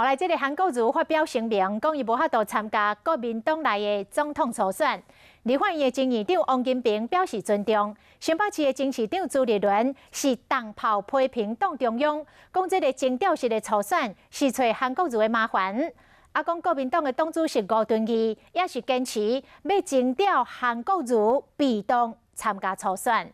后来，这个韩国瑜发表声明，讲伊无法度参加国民党内的总统初选。立法院的前院长王金平表示尊重。新北市的前市长朱立伦是当炮批评党中央，讲这个精调式的初选是找韩国瑜的麻烦。讲国民党的党主席吴敦义也是坚持要精调韩国瑜被动参加初选。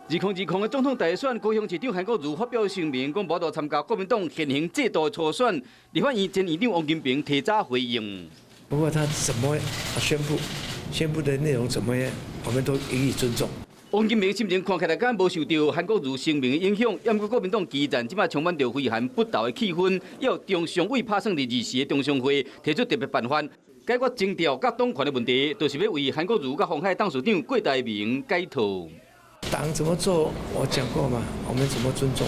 2020的总统大选，高雄市长韩国瑜发表声明，讲无法参加国民党现行制度的初选。立法院前院长王金平提早回应。不过他怎么宣布的内容怎么样，我们都予以尊重。王金平心情看起来敢无受到韩国瑜声明的影响，要过国民党基站即摆充满着非韩不投的气氛，要中常委拍算日时的中常会提出特别办法。 解决征调甲党权的问题，就是要为韩国瑜甲鸿海董事长郭台铭解套。 党怎么做，我讲过嘛，我们怎么尊重，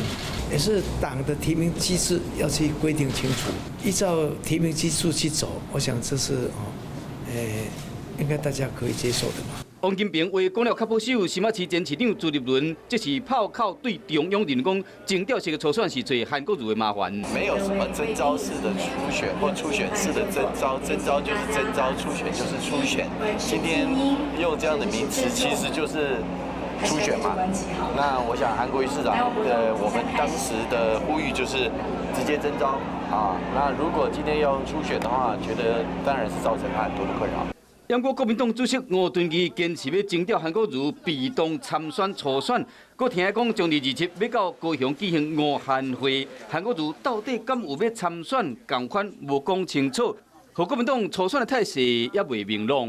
也是党的提名机制要去规定清楚，依照提名机制去走，我想这是应该大家可以接受的嘛。王金平话讲了较保守，新北市前市长朱立伦这是炮口对中央认讲，精调式的初选是找韩国瑜的麻烦。没有什么征召式的初选或初选式的征召，征召就是征召，初选就是初选。今天用这样的名词，其实就是 初选嘛，那我想韩国瑜市长我们当时的呼吁就是直接征召啊。那如果今天要用初选的话，觉得当然是造成他很多的困扰。不过国民党主席吴敦义坚持要征调韩国瑜被动参选初选，佮听讲将日27要到高雄举行午宴会，韩国瑜到底敢有要参选，同款无讲清楚，和国民党初选的态势也未明朗。